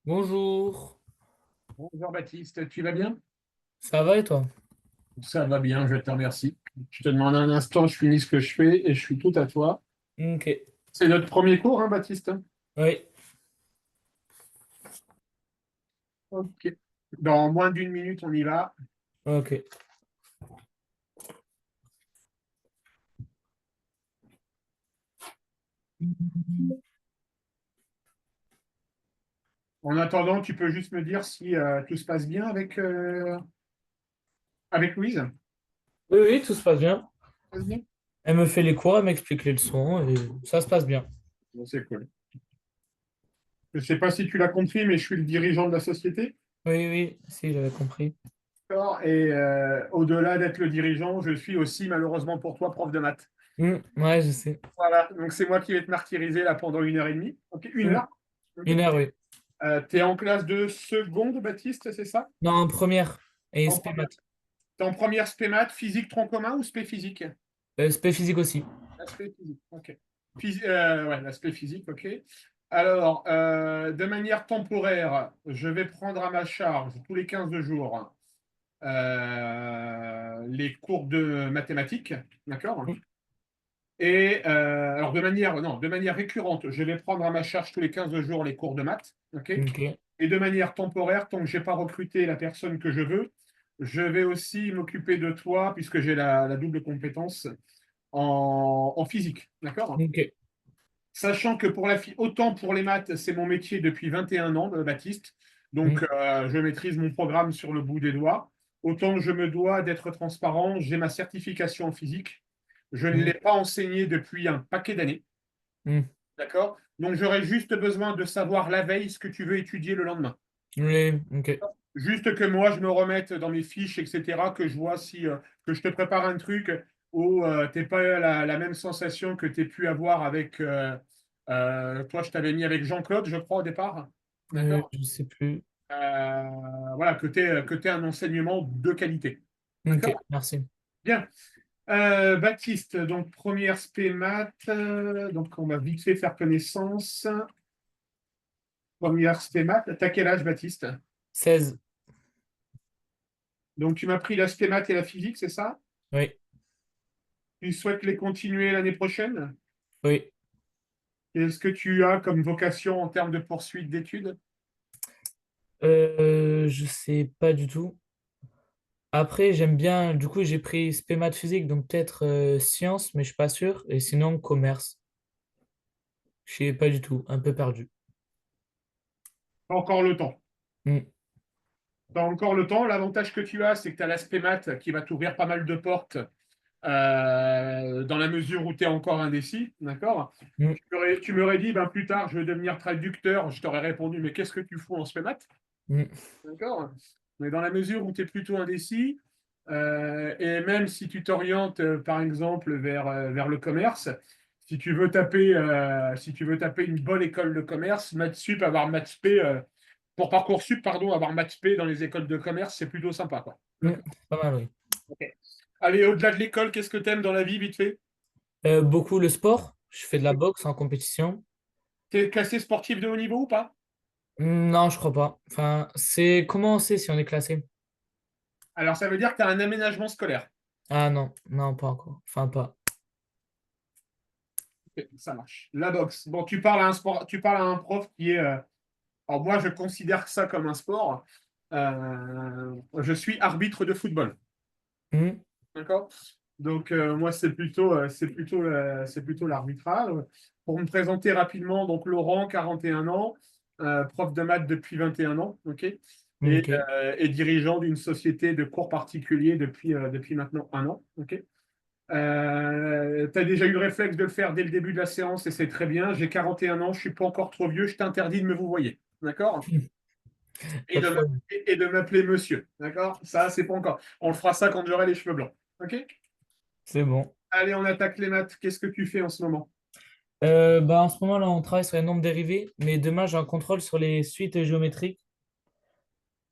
Bonjour, Bonjour Baptiste, tu vas bien? ça va et toi? Ça va bien, je te remercie. Je te demande un instant, je finis ce que je fais et je suis tout à toi. Ok, C'est notre premier cours, hein, Baptiste? oui, Ok. Dans moins d'une minute, on y va. ok. En attendant, tu peux juste me dire si tout se passe bien avec Louise? Ça Oui, oui, tout se passe bien. se passe bien? Elle me fait les cours, elle m'explique les leçons et ça se passe bien. Bon, c'est cool. Je ne sais pas si tu l'as compris, mais je suis le dirigeant de la société. Oui, oui, si, j'avais compris. D'accord. Et au-delà d'être le dirigeant, je suis aussi, malheureusement pour toi, prof de maths. Ouais, je sais. Voilà, donc c'est moi qui vais te martyriser là pendant une heure et demie. Ok, une Hmm, heure. Ok. Une heure, oui. Tu es en classe de seconde, Baptiste, c'est ça? Non, en première. Et En spé première, maths. t'es en première spé maths, physique tronc commun ou spé physique? Spé physique aussi. L'aspect physique, ok. Ouais, l'aspect physique, ok. Alors, de manière temporaire, je vais prendre à ma charge tous les 15 jours les cours de mathématiques, d'accord? Hmm, Et alors de manière récurrente, je vais prendre à ma charge tous les 15 jours les cours de maths, ok? Ok, Et de manière temporaire, tant que je n'ai pas recruté la personne que je veux, je vais aussi m'occuper de toi, puisque j'ai la double compétence en physique, d'accord? ok. Sachant que autant pour les maths, c'est mon métier depuis 21 ans, Baptiste, Hmm, donc je maîtrise mon programme sur le bout des doigts, autant je me dois d'être transparent, j'ai ma certification en physique, je ne hmm, l'ai pas enseignée depuis un paquet d'années, hmm. d'accord? Donc j'aurais juste besoin de savoir la veille ce que tu veux étudier le lendemain. Oui, ok. Juste que moi, je me remette dans mes fiches, etc., que je vois si que je te prépare un truc où tu n'es pas la même sensation que tu as pu avoir avec toi, je t'avais mis avec Jean-Claude, je crois, au départ. D'accord? Je sais plus. Voilà, que tu un enseignement de qualité. Ok, D'accord? merci. Bien. Baptiste, donc première spé maths, donc on va vite fait faire connaissance. Première spé maths. T'as quel âge, Baptiste? 16. Donc tu m'as pris la spé maths et la physique, c'est ça? Oui, Tu souhaites les continuer l'année prochaine? oui. Est-ce que tu as comme vocation en termes de poursuite d'études? Je sais pas du tout. Après, j'aime bien, du coup, j'ai pris spé maths physique, donc peut-être sciences, mais je suis pas sûr. Et sinon, commerce. Je sais pas du tout, un peu perdu. Pas encore le temps. Hmm. Tu as encore le temps. L'avantage que tu as, c'est que tu as l'aspect maths qui va t'ouvrir pas mal de portes dans la mesure où tu es encore indécis. D'accord? Hmm. Tu m'aurais dit, ben, plus tard, je veux devenir traducteur. Je t'aurais répondu, mais qu'est-ce que tu fous en spé maths? Hmm. D'accord? Mais dans la mesure où tu es plutôt indécis, et même si tu t'orientes, par exemple, vers le commerce, si tu veux taper une bonne école de commerce, MathSup, avoir MathsP, pour Parcoursup, pardon, avoir MathsP dans les écoles de commerce, c'est plutôt sympa, quoi. Hmm. D'accord. Pas mal, oui. Ok. Allez, au-delà de l'école, qu'est-ce que tu aimes dans la vie, vite fait? Beaucoup le sport. Je fais de la boxe en compétition. Tu es classé sportif de haut niveau ou pas? Non, je crois pas. Enfin, c'est comment on sait si on est classé? Alors, ça veut dire que tu as un aménagement scolaire. Ah non, non, pas encore. Enfin, pas. Ok, ça marche. La boxe. Bon, tu parles à un prof qui est alors moi, je considère ça comme un sport. Je suis arbitre de football. Hmm. D'accord? Donc, moi, c'est plutôt l'arbitrage. Pour me présenter rapidement, donc Laurent, 41 ans, prof de maths depuis 21 ans, ok? Et, Ok. et dirigeant d'une société de cours particuliers depuis maintenant un an, ok? Tu as déjà eu le réflexe de le faire dès le début de la séance et c'est très bien. J'ai 41 ans, je ne suis pas encore trop vieux, je t'interdis de me vous voyez. D'accord? et Pas de de problème. m'appeler et de m'appeler monsieur. D'accord? Ça, c'est pas encore. On le fera ça quand j'aurai les cheveux blancs. OK? C'est bon. Allez, on attaque les maths. Qu'est-ce que tu fais en ce moment? Bah, en ce moment, là, on travaille sur les nombres dérivés, mais demain, j'ai un contrôle sur les suites géométriques.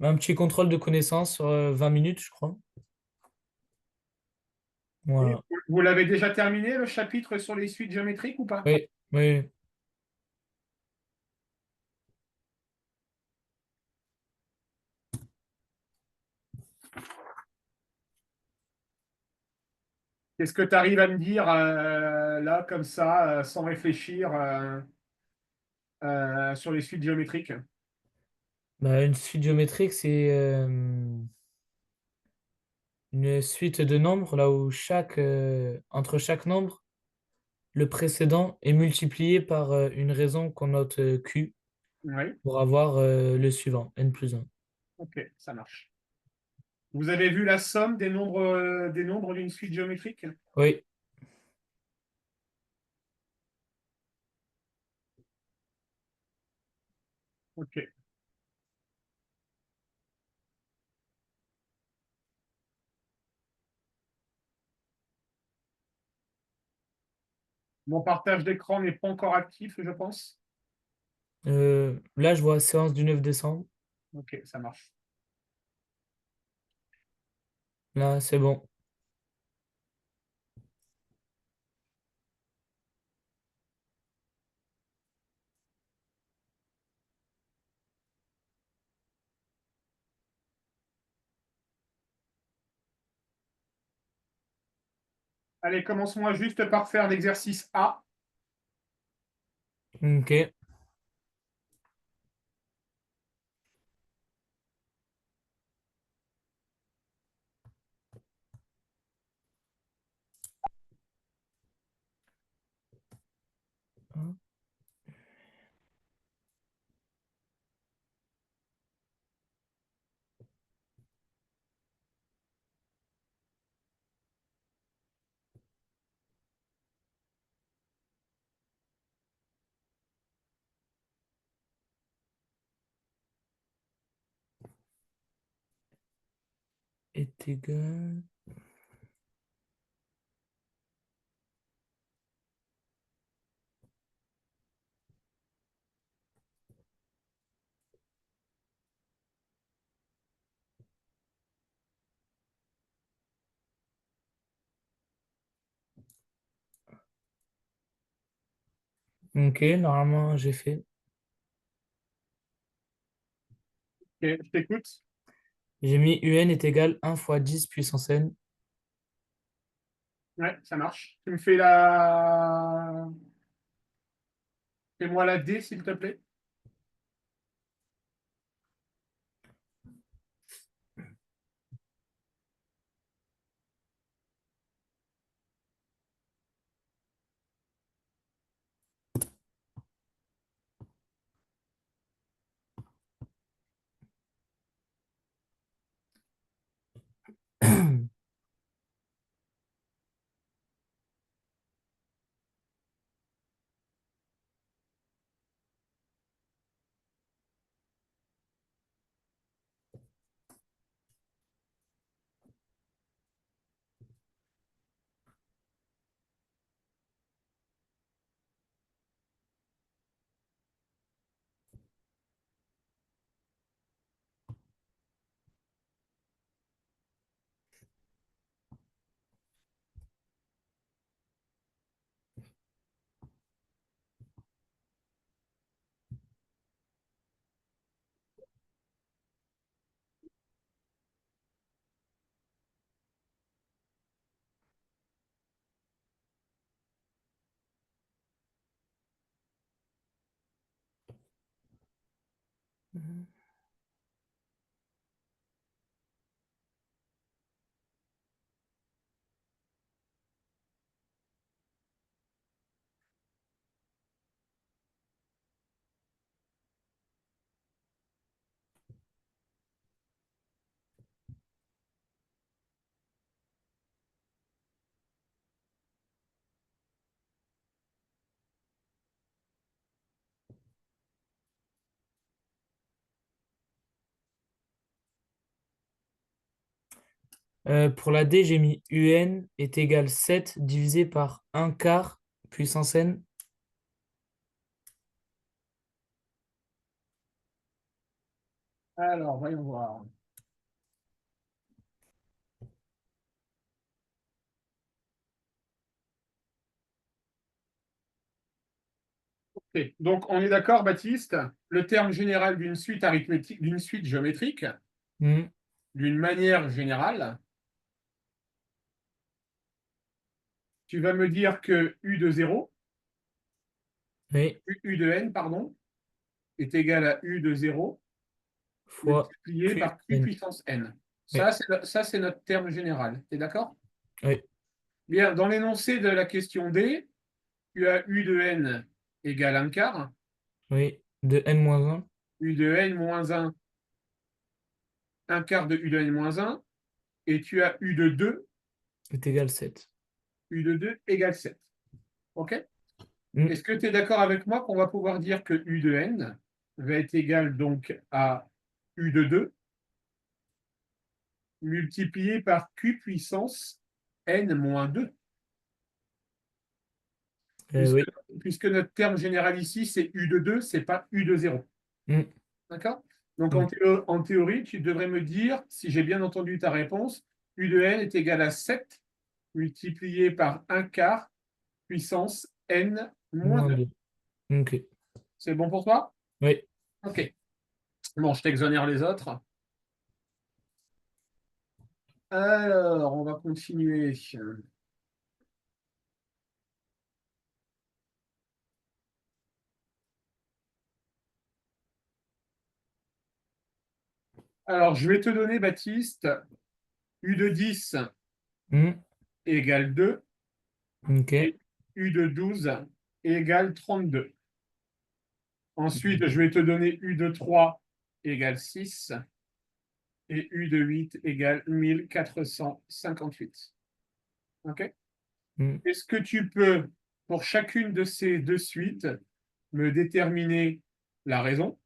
Un petit contrôle de connaissances sur 20 minutes, je crois. Et Voilà. vous l'avez déjà terminé, le chapitre sur les suites géométriques ou pas? Oui, oui. Qu'est-ce que tu arrives à me dire là, comme ça, sans réfléchir sur les suites géométriques? Bah, une suite géométrique, c'est une suite de nombres là où entre chaque nombre, le précédent est multiplié par une raison qu'on note Q Oui, pour avoir le suivant, n plus 1. ok, ça marche. Vous avez vu la somme des nombres d'une suite géométrique? Oui. Ok. Mon partage d'écran n'est pas encore actif, je pense. Là, je vois séance du 9 décembre. Ok, ça marche. Là, c'est bon. Allez, commençons juste par faire l'exercice A. Ok. Est égal. Ok, normalement, j'ai fait. Ok, je t'écoute. J'ai mis UN est égal 1 fois 10 puissance n. Ouais, ça marche. Tu me fais la... Fais-moi la D, s'il te plaît. Pour la D, j'ai mis UN est égal 7 divisé par un quart puissance n. Alors, voyons voir. Ok. Donc, on est d'accord, Baptiste, le terme général d'une suite arithmétique, d'une suite géométrique, Hmm. d'une manière générale, tu vas me dire que U de 0, Oui. U de n, pardon, est égal à U de 0 Fois multiplié Q par Q N. puissance n. Oui. Ça, c'est notre terme général. Tu es d'accord? Oui. Bien, dans l'énoncé de la question D, tu as U de n égale 1 quart, Oui. De N moins un U de n moins 1 quart de U de n moins 1, et tu as U de 2, est égal 7. U de 2 égale 7. OK? Hmm. Est-ce que tu es d'accord avec moi qu'on va pouvoir dire que U de n va être égal donc à U de 2 multiplié par Q puissance n moins 2, puisque, Oui. puisque notre terme général ici, c'est U de 2, c'est pas U de 0. Hmm. D'accord? Donc Hmm. en théorie, tu devrais me dire, si j'ai bien entendu ta réponse, U de n est égal à 7 multiplié par 1 quart puissance n moins Moins 2. 2. Ok. C'est bon pour toi? Oui. OK. Bon, je t'exonère les autres. Alors, on va continuer. Alors, je vais te donner, Baptiste, U de 10 Hmm. égale 2 Ok. et U de 12 égale 32. Ensuite, je vais te donner U de 3 égale 6 et U de 8 égale 1458. OK? Hmm. Est-ce que tu peux, pour chacune de ces deux suites, me déterminer la raison?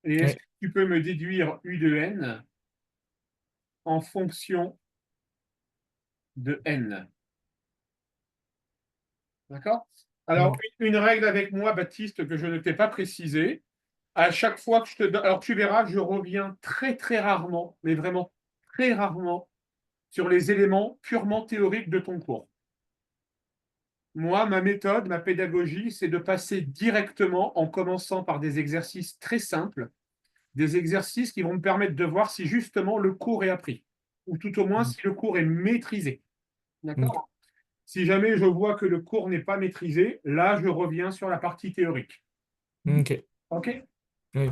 Et est-ce Oui. que tu peux me déduire U de n en fonction de n? D'accord? Alors, Ok. une règle avec moi, Baptiste, que je ne t'ai pas précisée. À chaque fois que je te donne, alors tu verras, je reviens très très rarement, mais vraiment très rarement, sur les éléments purement théoriques de ton cours. Moi, ma méthode, ma pédagogie, c'est de passer directement en commençant par des exercices très simples, des exercices qui vont me permettre de voir si justement le cours est appris, ou tout au moins Hmm. si le cours est maîtrisé. Ok. D'accord? Si jamais je vois que le cours n'est pas maîtrisé, là, je reviens sur la partie théorique. Ok. OK? Oui.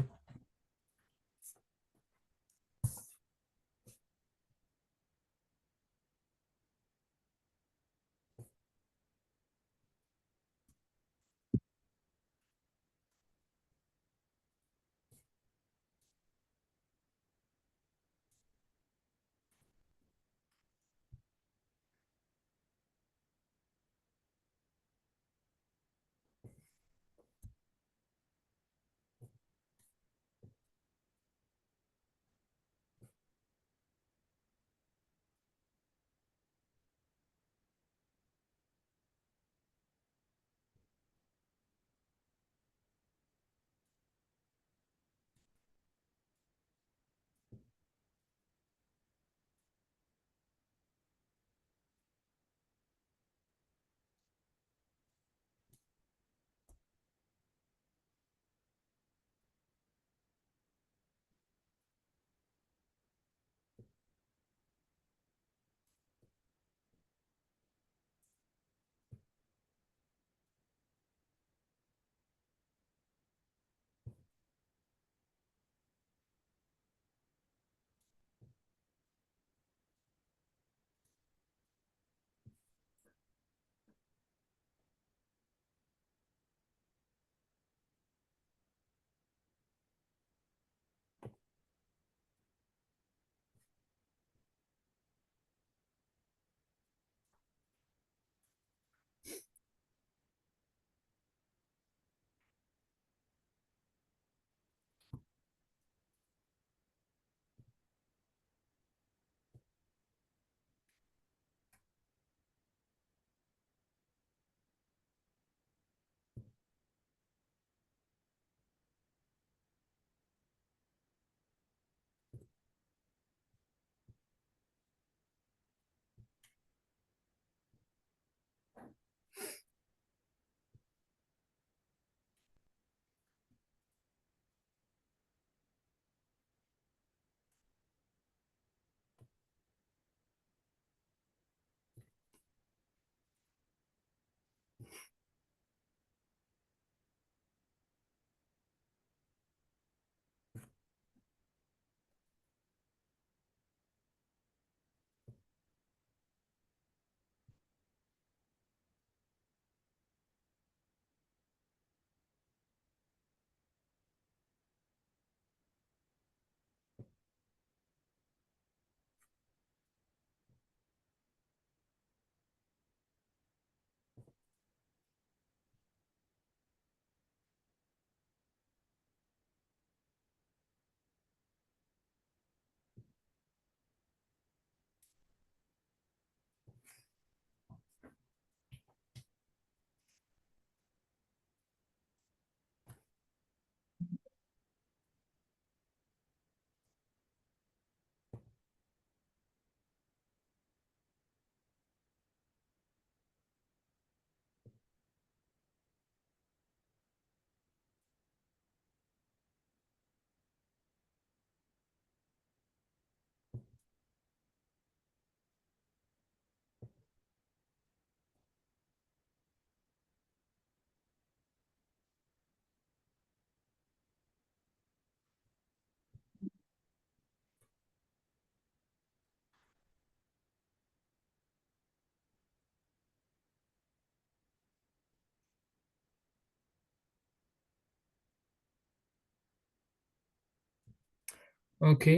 Ok.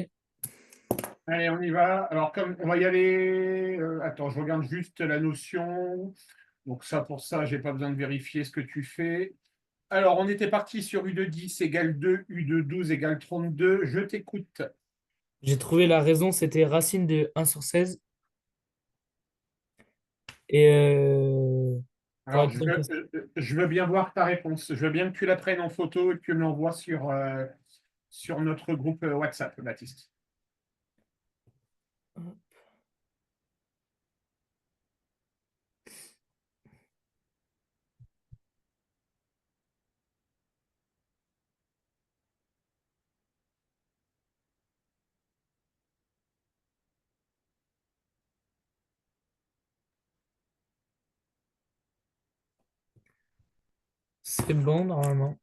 Allez, on y va. Alors, comme on va y aller. Attends, je regarde juste la notion. Donc, ça, pour ça, j'ai pas besoin de vérifier ce que tu fais. Alors, on était parti sur U de 10 égale 2, U de 12 égale 32. Je t'écoute. J'ai trouvé la raison, c'était racine de 1/16. Et pour Alors, être simple, je veux bien voir ta réponse. Je veux bien que tu la prennes en photo et que tu me l'envoies sur notre groupe WhatsApp, Baptiste. c'est bon normalement.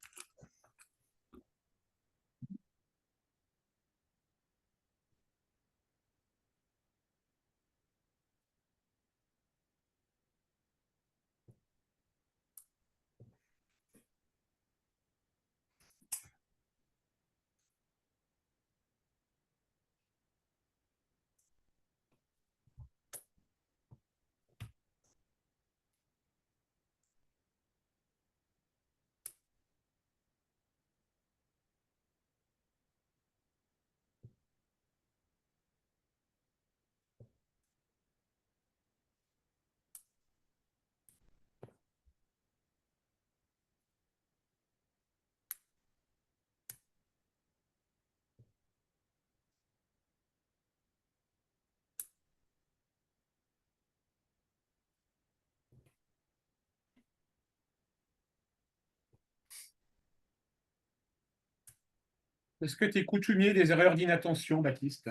Est-ce que tu es coutumier des erreurs d'inattention, Baptiste?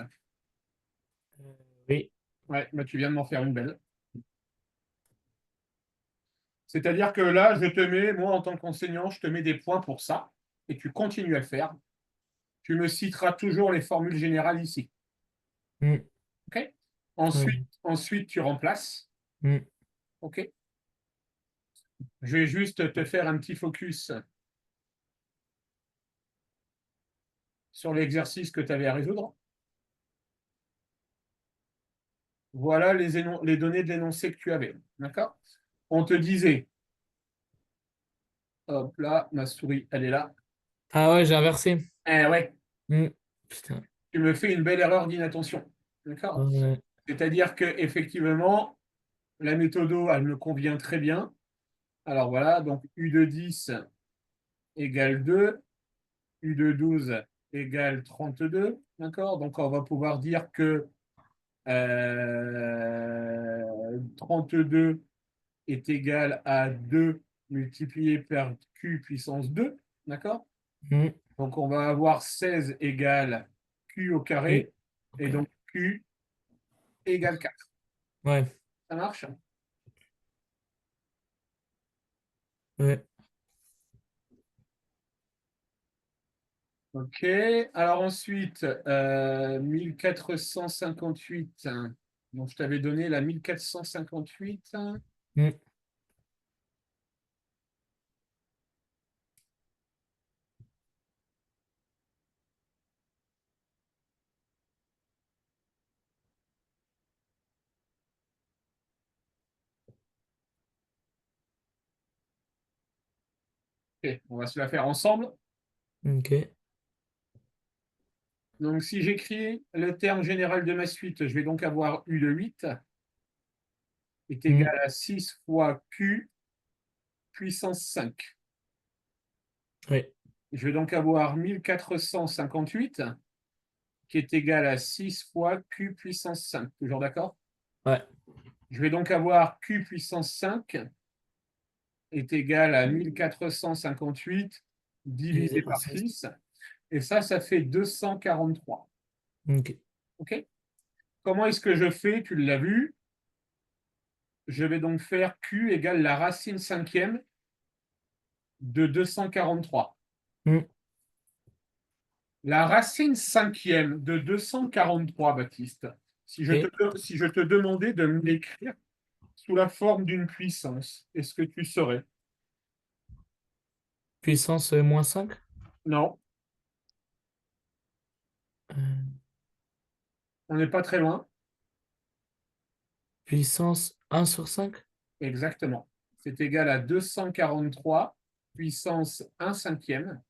Oui. Ouais, bah, tu viens de m'en faire une belle. C'est-à-dire que là, je te mets, moi, en tant qu'enseignant, je te mets des points pour ça, et tu continues à le faire. Tu me citeras toujours les formules générales ici. Mm. OK? Oui. Ensuite, tu remplaces. Mm. OK? Je vais juste te faire un petit focus sur l'exercice que tu avais à résoudre. Voilà les données de l'énoncé que tu avais. D'accord? On te disait, hop là, ma souris, elle est là. Ah ouais, j'ai inversé. Eh ouais, Mm. Putain. tu me fais une belle erreur d'inattention. D'accord? Ouais. C'est-à-dire que effectivement, la méthode, elle me convient très bien. Alors voilà, donc U de 10 égale 2, U de 12 égale 32. D'accord? Donc on va pouvoir dire que 32 est égal à 2 multiplié par Q puissance 2. D'accord? Mm. Donc on va avoir 16 égale Q au Oui. carré. Et Ok. donc Q égale 4. Ouais. Ça marche? Ouais. Ok. Alors ensuite, 1458. Donc je t'avais donné la 1458. Mm. Ok, on va se la faire ensemble. Ok. Donc si j'écris le terme général de ma suite, je vais donc avoir U de 8 est Mm. égal à 6 fois Q puissance 5. Ouais. Je vais donc avoir 1458 qui est égal à 6 fois Q puissance 5. Toujours d'accord? Ouais. Je vais donc avoir Q puissance 5 est égal à 1458 Divisé divisé par par 6. 6. Et ça fait 243. Ok. OK? Comment est-ce que je fais? Tu l'as vu. Je vais donc faire Q égale la racine cinquième de 243. Mm. La racine cinquième de 243, Baptiste, Ok. si je te demandais de me l'écrire sous la forme d'une puissance, est-ce que tu saurais? Puissance -5. Non. On n'est pas très loin. Puissance 1/5. Exactement. C'est égal à 243 puissance 1 cinquième.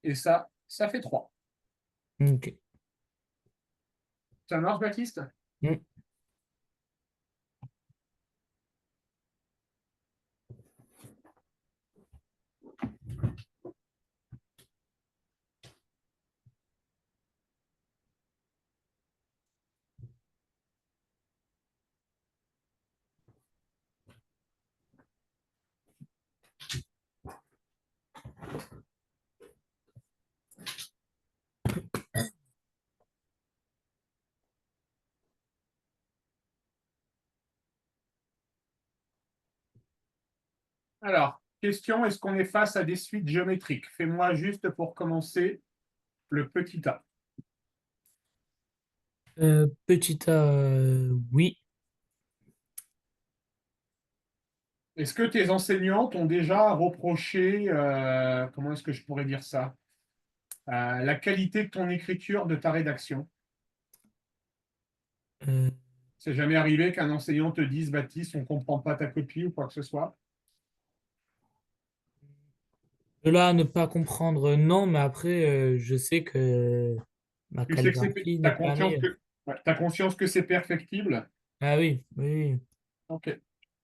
Et ça fait 3. Ok. Ça marche, Baptiste? Mm. Alors, question, est-ce qu'on est face à des suites géométriques? Fais-moi juste pour commencer le petit A. Petit A, oui. Est-ce que tes enseignants t'ont déjà reproché, comment est-ce que je pourrais dire ça, la qualité de ton écriture, de ta rédaction? Euh, C'est jamais arrivé qu'un enseignant te dise, Baptiste, on ne comprend pas ta copie ou quoi que ce soit? de là à ne pas comprendre, non, mais après, je sais que ma Tu sais que calligraphie t'as n'est pas la conscience meilleure. que, ouais, t'as conscience que c'est perfectible? Ah oui, oui, oui. Ok.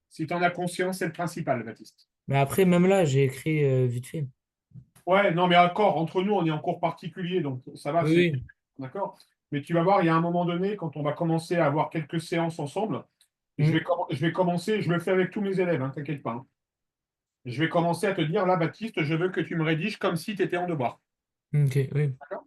Si tu en as conscience, c'est le principal, Baptiste. Mais après, même là, j'ai écrit vite fait. Ouais, non, mais encore, entre nous, on est en cours particulier, donc ça va, Oui, c'est oui. d'accord. Mais tu vas voir, il y a un moment donné, quand on va commencer à avoir quelques séances ensemble, Mm. je vais commencer, je le fais avec tous mes élèves, hein, t'inquiète pas, hein. Je vais commencer à te dire, là, Baptiste, je veux que tu me rédiges comme si tu étais en devoir. Ok, oui. D'accord.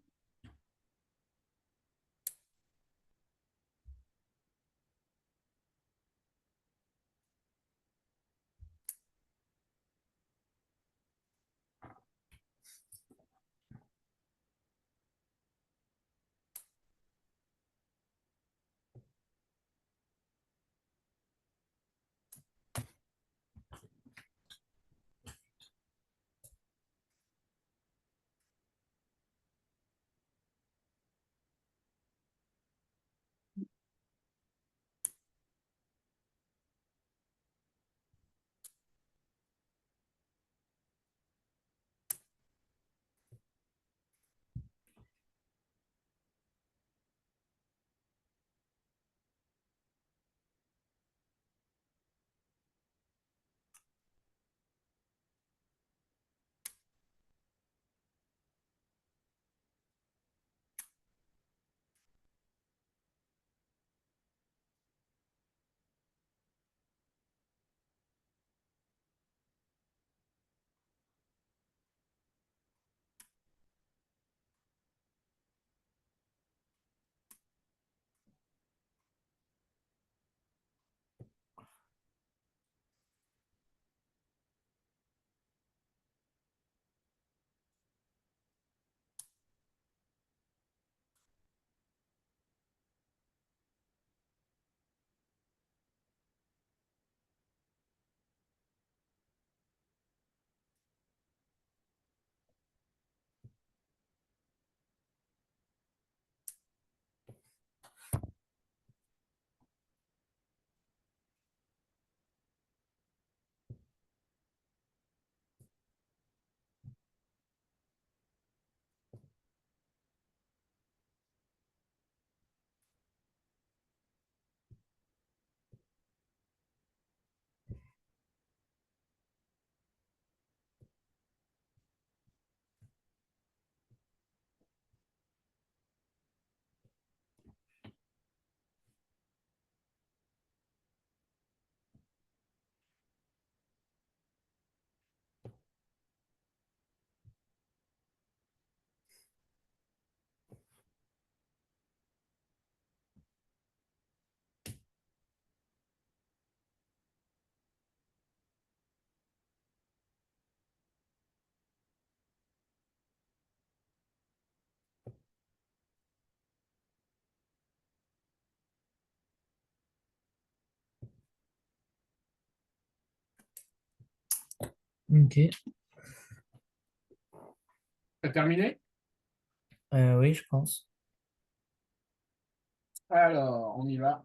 Ok. T'as terminé? Oui, je pense. Alors, on y va.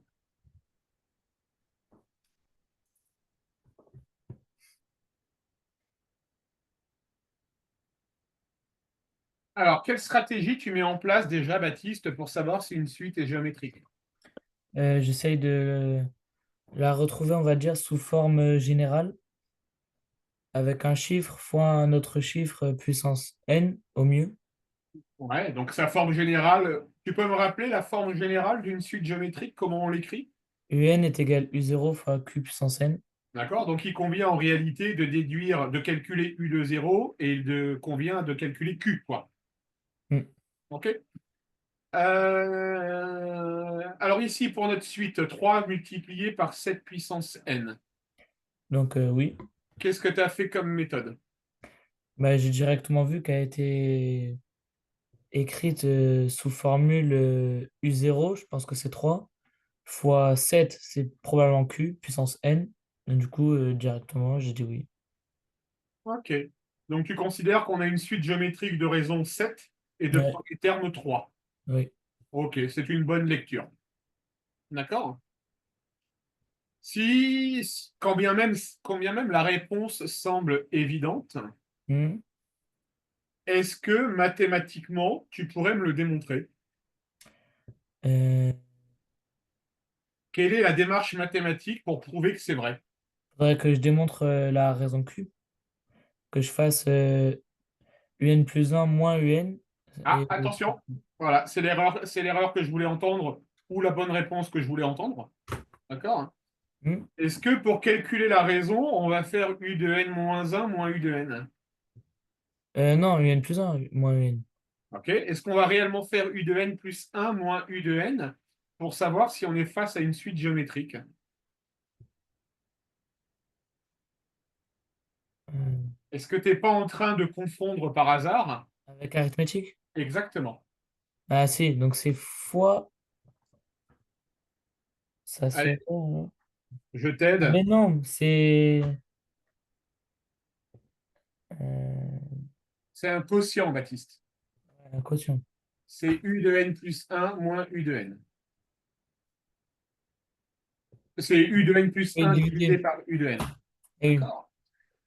Alors, quelle stratégie tu mets en place déjà, Baptiste, pour savoir si une suite est géométrique? J'essaye de la retrouver, on va dire, sous forme générale, avec un chiffre fois un autre chiffre puissance n au mieux. Ouais, donc sa forme générale, tu peux me rappeler la forme générale d'une suite géométrique, comment on l'écrit? Un est égal u0 fois q puissance n. D'accord? Donc il convient en réalité de déduire, de calculer U de 0 et de convient de calculer Q, quoi. Hmm. OK? Alors ici, pour notre suite, 3 multiplié par 7 puissance n. Donc oui. Qu'est-ce que tu as fait comme méthode? Bah, j'ai directement vu qu'elle a été écrite sous formule u0, je pense que c'est 3 fois 7 c'est probablement q, puissance n. Et du coup, directement, j'ai dit oui. OK. Donc tu considères qu'on a une suite géométrique de raison 7 et de Ouais, premier terme 3. oui. OK, c'est une bonne lecture. D'accord? Si, quand bien même la réponse semble évidente, Hmm. est-ce que mathématiquement, tu pourrais me le démontrer? Euh, Quelle est la démarche mathématique pour prouver que c'est vrai? Faudrait que je démontre la raison q, que je fasse un plus un moins un. Ah, Et... attention, voilà, c'est l'erreur que je voulais entendre ou la bonne réponse que je voulais entendre. D'accord? Hmm. Est-ce que pour calculer la raison, on va faire U de n moins un moins U de n? Non, un plus un moins un. OK? Est-ce qu'on va réellement faire U de n plus un moins U de n pour savoir si on est face à une suite géométrique? Euh, Est-ce que tu n'es pas en train de confondre par hasard? Avec arithmétique? Exactement. Ah si, donc c'est fois, ça serait... Allez, je t'aide. Mais non, c'est euh, C'est un quotient, Baptiste. un quotient. C'est U de n plus un moins U de n. C'est U de n plus Oui, un divisé divisé. par U de n. Oui, D'accord?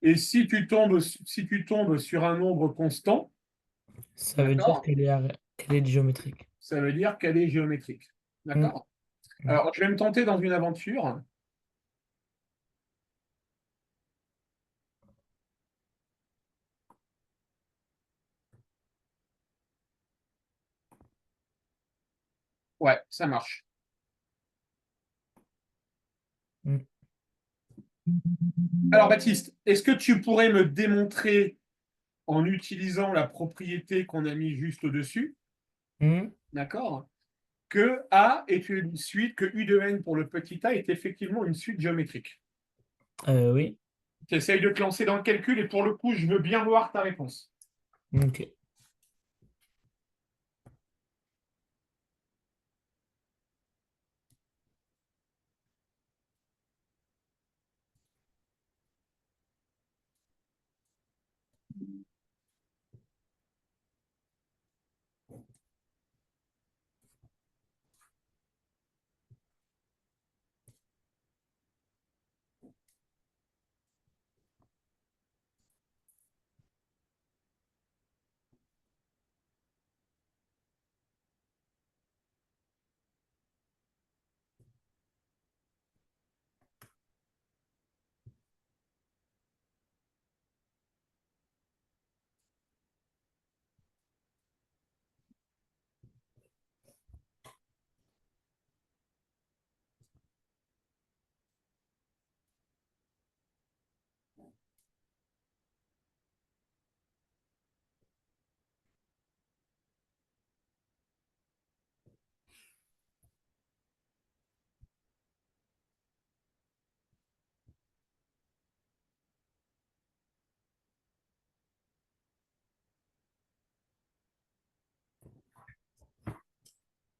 Et si tu tombes sur un nombre constant, ça veut dire d'accord, qu'elle est géométrique. ça veut dire qu'elle est géométrique. Hmm, D'accord? hmm, Alors, je vais me tenter dans une aventure. Ouais, ça marche. hmm, Alors, Baptiste, est-ce que tu pourrais me démontrer, en utilisant la propriété qu'on a mis juste au-dessus, hmm. d'accord, que A est une suite, que U de n pour le petit a est effectivement une suite géométrique? Oui, Tu essayes de te lancer dans le calcul et pour le coup, je veux bien voir ta réponse. ok.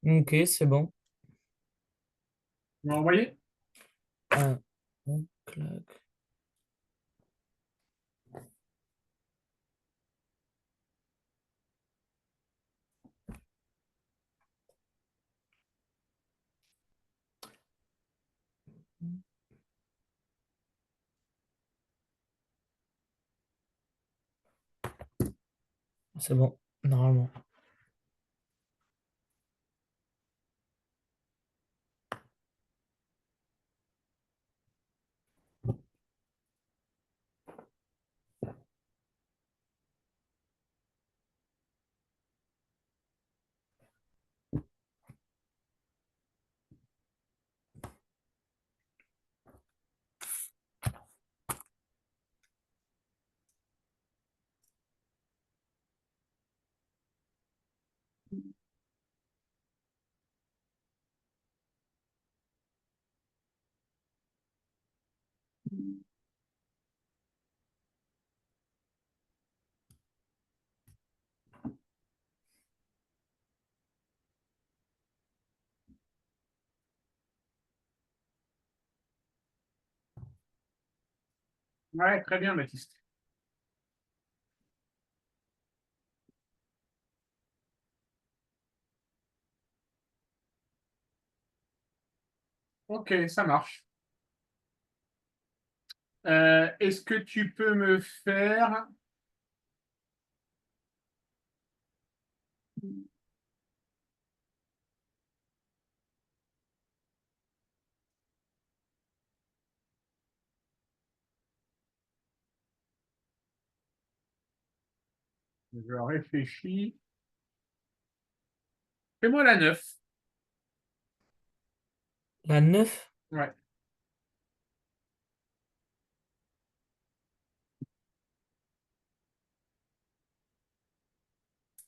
Ok, c'est bon. Vous m'envoyez? Un, clac. C'est bon, normalement. Ouais, très bien, Baptiste. Ok, ça marche. Est-ce que tu peux me faire Je réfléchis. Fais-moi la 9. La 9, Ouais.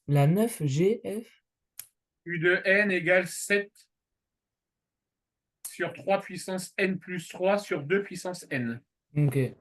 la 9 GF. U de n égale 7 sur 3 puissance n plus 3 sur 2 puissance n. Ok.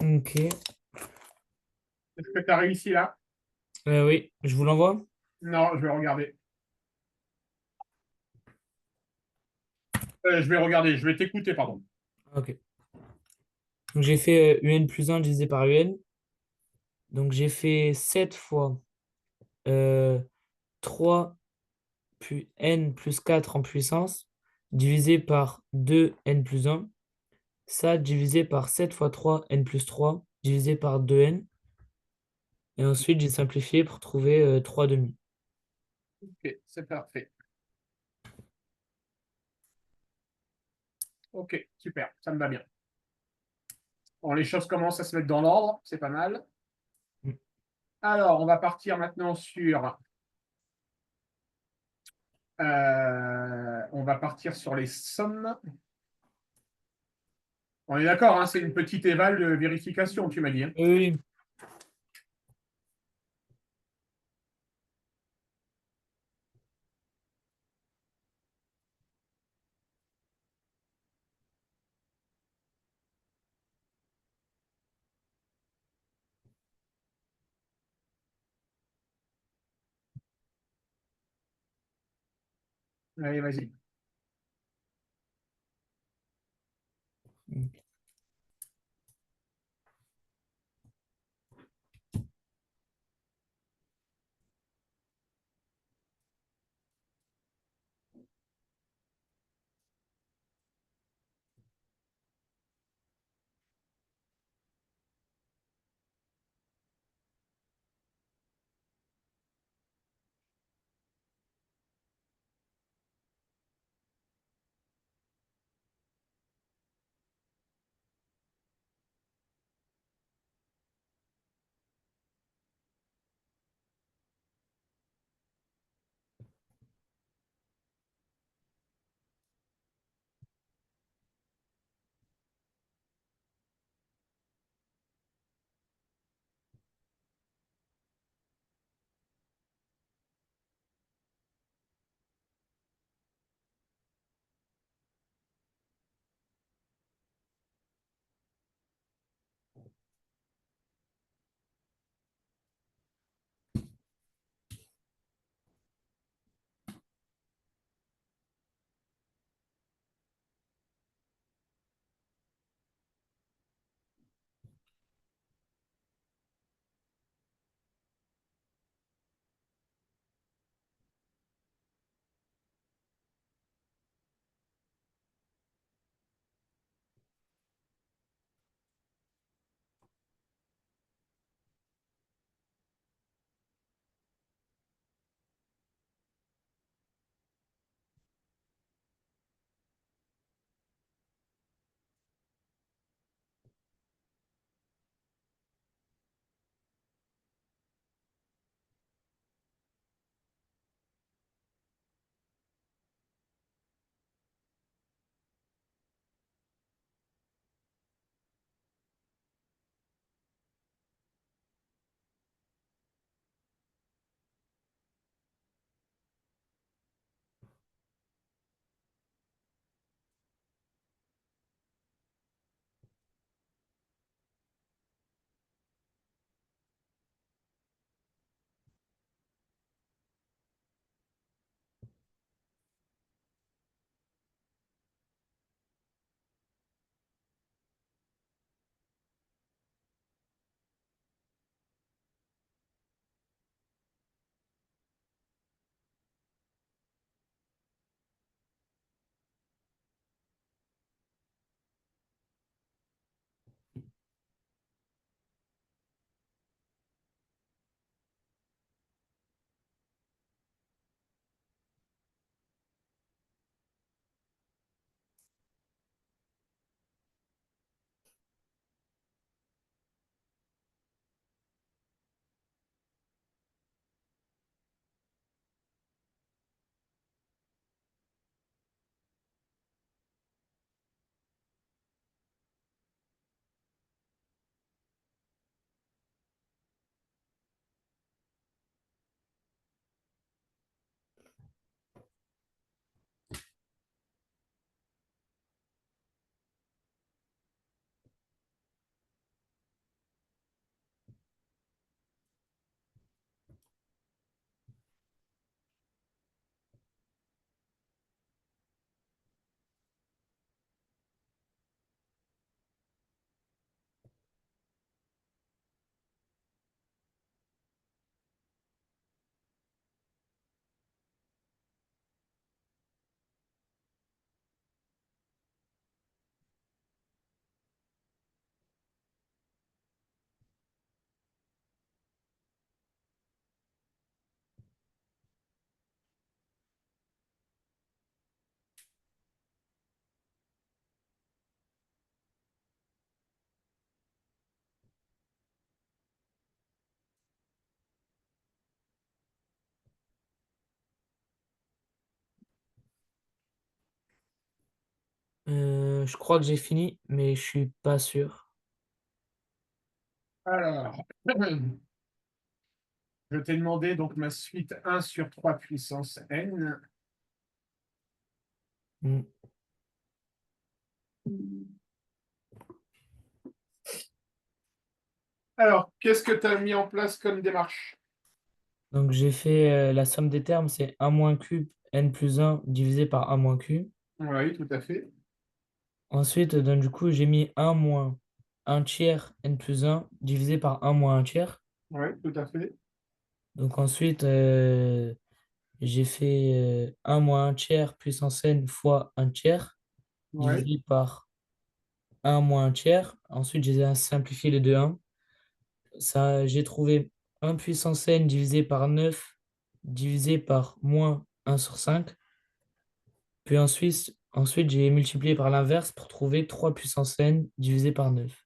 Ok. Est-ce que tu as réussi là? Oui, je vous l'envoie. Non, je vais regarder. Je vais regarder, je vais t'écouter, pardon. Ok. Donc j'ai fait UN plus un divisé par UN. Donc j'ai fait 7 fois euh, 3 puis n plus 4 en puissance divisé par 2 n plus un. Ça divisé par 7 fois 3 n plus 3 divisé par 2n. Et ensuite j'ai simplifié pour trouver 3 demi. Ok, c'est parfait. Ok, super, ça me va bien. Bon, les choses commencent à se mettre dans l'ordre, c'est pas mal. Mm. Alors, on va partir maintenant on va partir sur les sommes. On est d'accord, hein, c'est une petite éval de vérification, tu m'as dit, hein. Oui, Allez, vas-y. oui. Je crois que j'ai fini, mais je suis pas sûr. Alors, je t'ai demandé donc ma suite 1 sur 3 puissance n. Hmm. Alors, qu'est-ce que tu as mis en place comme démarche? Donc j'ai fait la somme des termes, c'est un moins q n plus un divisé par un moins q. Oui, tout à fait. Ensuite, donc, du coup, j'ai mis un moins un tiers n plus un divisé par un moins un tiers. Oui, tout à fait. Donc ensuite, j'ai fait 1 moins un tiers puissance n fois un tiers Oui, divisé par un moins un tiers. Ensuite, j'ai simplifié les deux 1. Ça, j'ai trouvé un puissance n divisé par 9 divisé par moins un sur 5. Puis ensuite j'ai multiplié par l'inverse pour trouver 3 puissance n divisé par 9.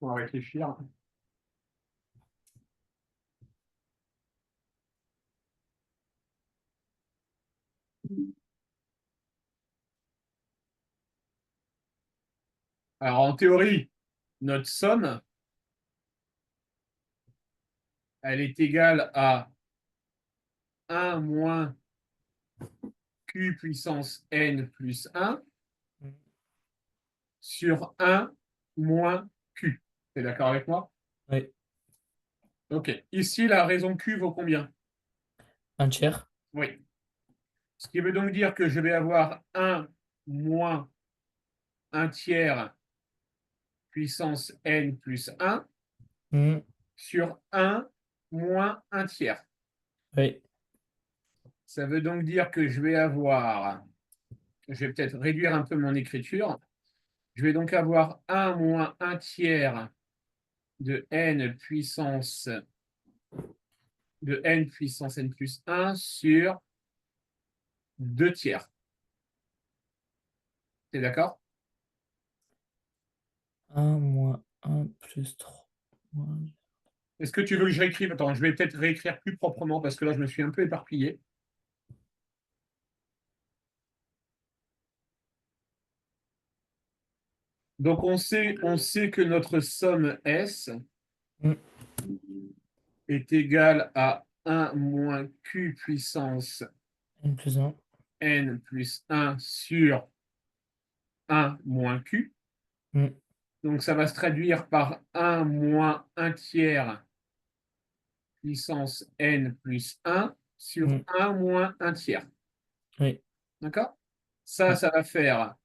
on va réfléchir. Alors, en théorie, notre somme, elle est égale à un moins q puissance n plus un sur un moins q. Tu es d'accord avec moi? Oui, Ok. Ici, la raison q vaut combien? un tiers. Oui. Ce qui veut donc dire que je vais avoir un moins un tiers puissance n plus un Mhm. sur un moins un tiers. Oui, Ça veut donc dire que je vais avoir, je vais peut-être réduire un peu mon écriture, je vais donc avoir un moins un tiers de n puissance n plus un sur 2 tiers. T'es d'accord? un moins un plus 3. Est-ce que tu veux que je réécrive? Attends, je vais peut-être réécrire plus proprement parce que là, je me suis un peu éparpillé. Donc, on sait que notre somme S est égale à un moins Q puissance N plus un. N plus un sur un moins Q. Donc, ça va se traduire par un moins un tiers puissance N plus un sur un moins un tiers. Oui, D'accord? Ça va faire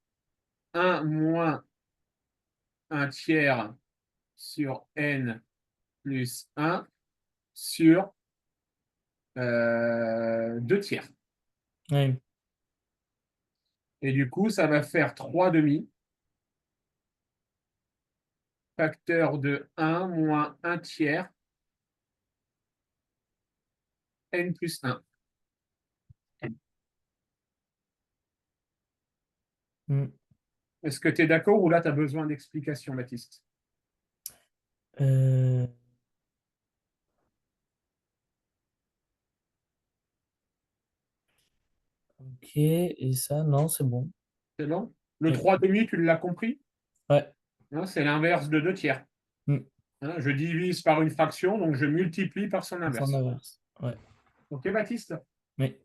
un moins un tiers sur N plus un sur 2 tiers. oui, Et du coup, ça va faire 3 demi, facteur de un moins un tiers, N plus un. Est-ce que tu es d'accord ou là, tu as besoin d'explications, Baptiste? Euh, ok, et ça, non, c'est bon. C'est bon? Le Oui, 3 demi, tu l'as compris? ouais, Hein, c'est l'inverse de 2 tiers. mm, Hein, je divise par une fraction, donc je multiplie par son en inverse. inverse. Ouais, OK, Baptiste? oui.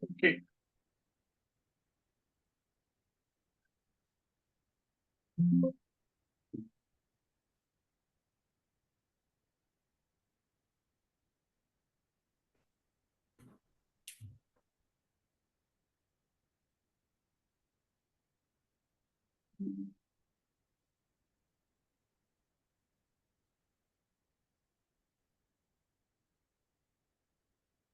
OK.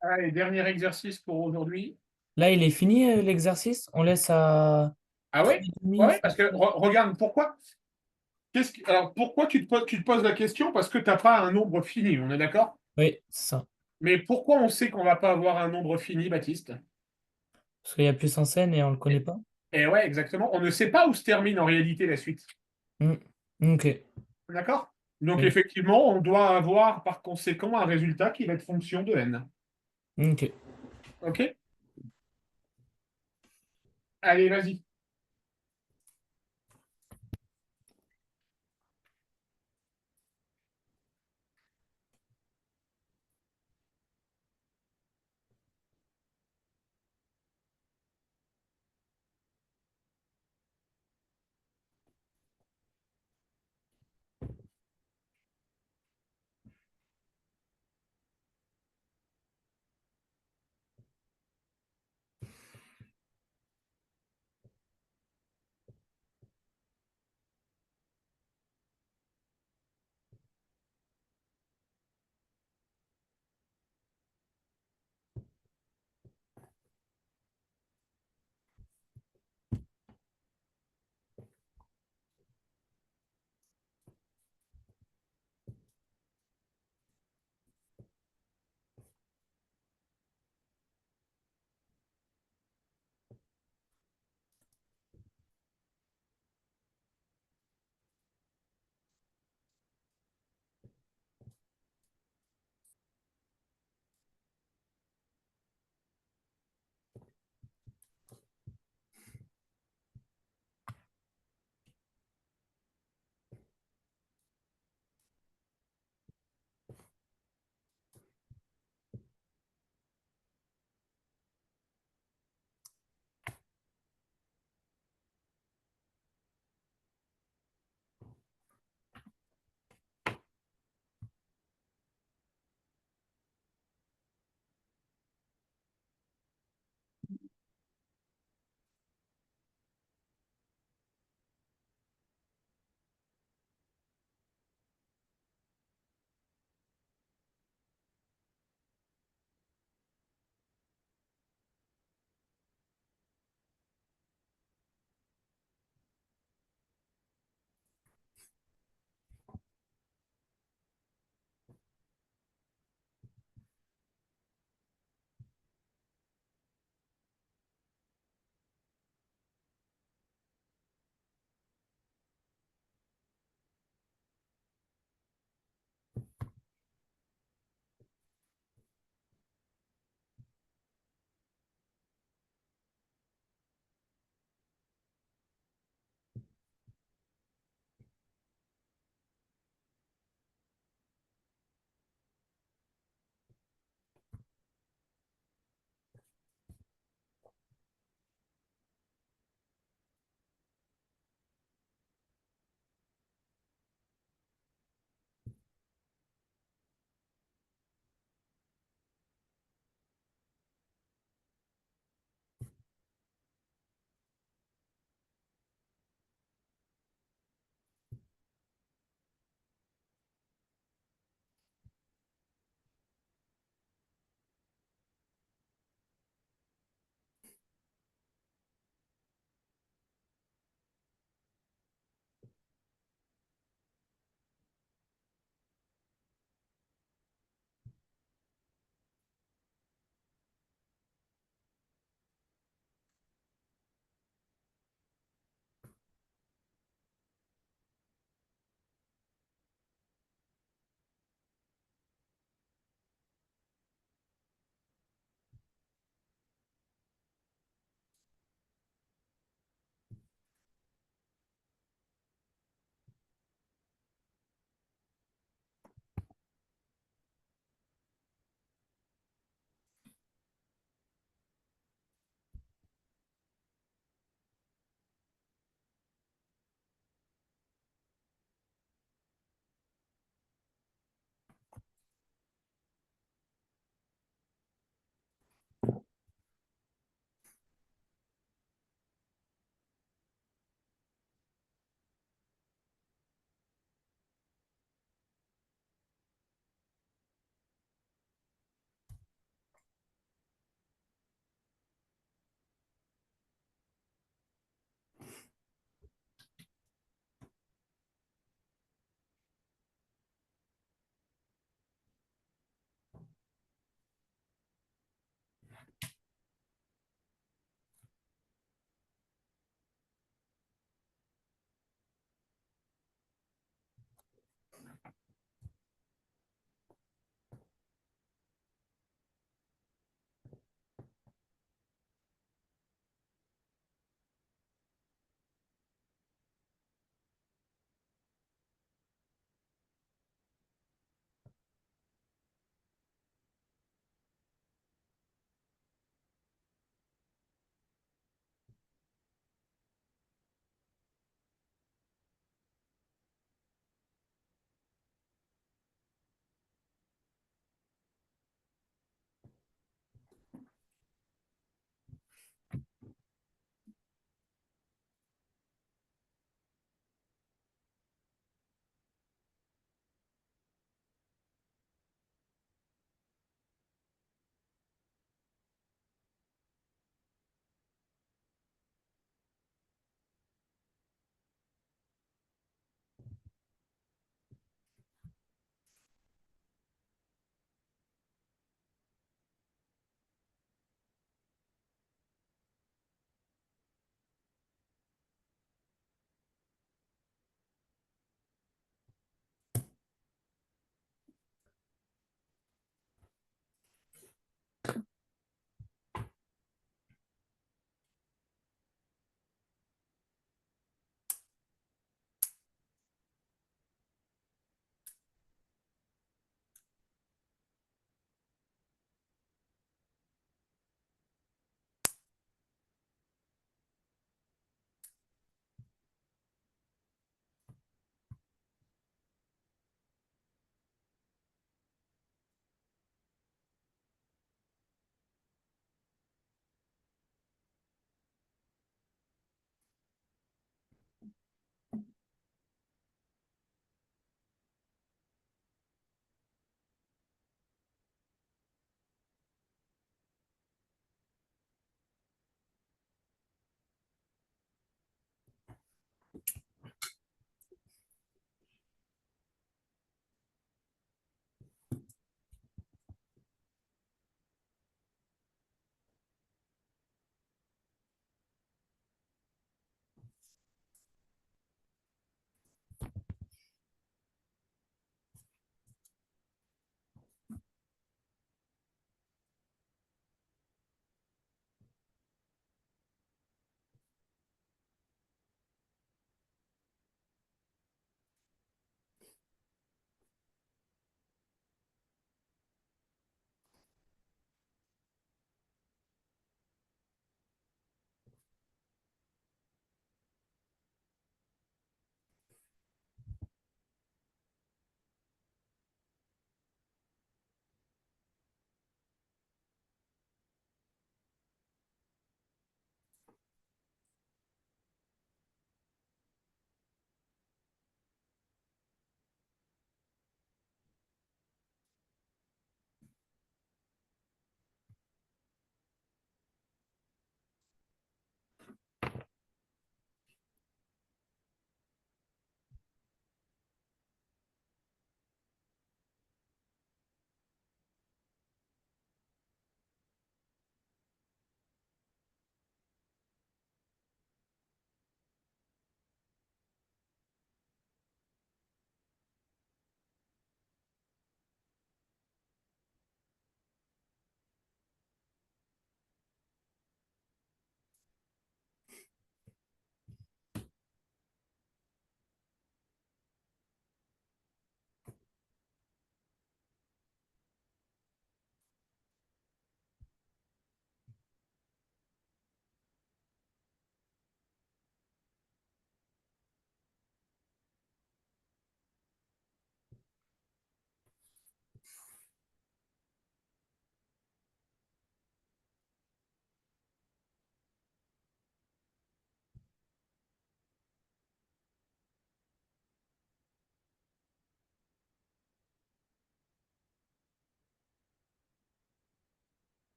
Allez, dernier exercice pour aujourd'hui. Là, il est fini l'exercice. On laisse à Ah oui? 3,5. Ouais, parce que regarde, pourquoi? Alors, pourquoi tu te poses la question? Parce que tu n'as pas un nombre fini, on est d'accord? Oui, c'est ça. Mais pourquoi on sait qu'on ne va pas avoir un nombre fini, Baptiste? Parce qu'il y a plus en scène et on le connaît pas. Et ouais, exactement. On ne sait pas où se termine en réalité la suite. Hmm. Ok. D'accord? Donc Oui. effectivement, on doit avoir par conséquent un résultat qui va être fonction de n. Ok. OK? Allez, vas-y.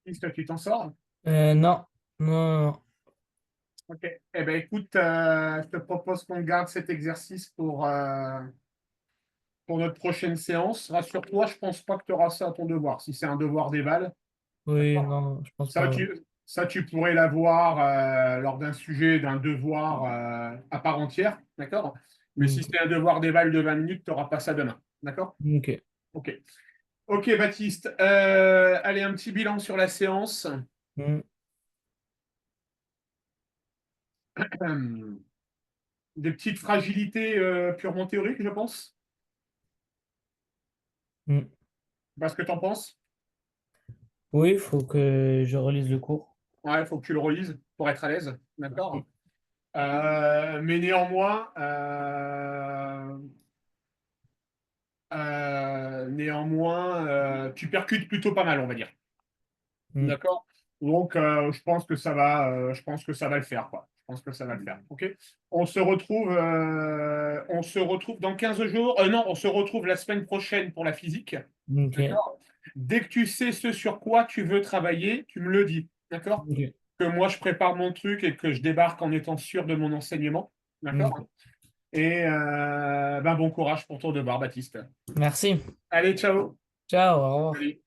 Est-ce que tu t'en sors? Non, non, non. Ok. Eh ben écoute, je te propose qu'on garde cet exercice pour notre prochaine séance. Rassure-toi, je pense pas que tu auras ça à ton devoir. Si c'est un devoir d'éval, Oui, d'accord? non, je pense Ça, pas. tu pourrais l'avoir lors d'un sujet, d'un devoir à part entière, d'accord? Mais si Ok. c'est un devoir d'éval de 20 minutes, tu n'auras pas ça demain, d'accord? Ok. Ok. Ok, Baptiste. Allez, un petit bilan sur la séance. Mm, Des petites fragilités purement théoriques, je pense. mm. Parce que tu en penses? Oui, il faut que je relise le cours. Ouais, il faut que tu le relises pour être à l'aise, Mm, d'accord? Mais néanmoins, tu percutes plutôt pas mal, on va dire. mm, D'accord? Donc, je pense que ça va le faire, quoi. Je pense que ça va le faire. OK? On se retrouve dans 15 jours. Non, on se retrouve la semaine prochaine pour la physique. ok. D'accord? Dès que tu sais ce sur quoi tu veux travailler, tu me le dis. D'accord? Ok. Que moi, je prépare mon truc et que je débarque en étant sûr de mon enseignement. D'accord? Ok. Et ben, bon courage pour ton devoir, Baptiste. Merci. Allez, ciao. Ciao, au revoir. Salut.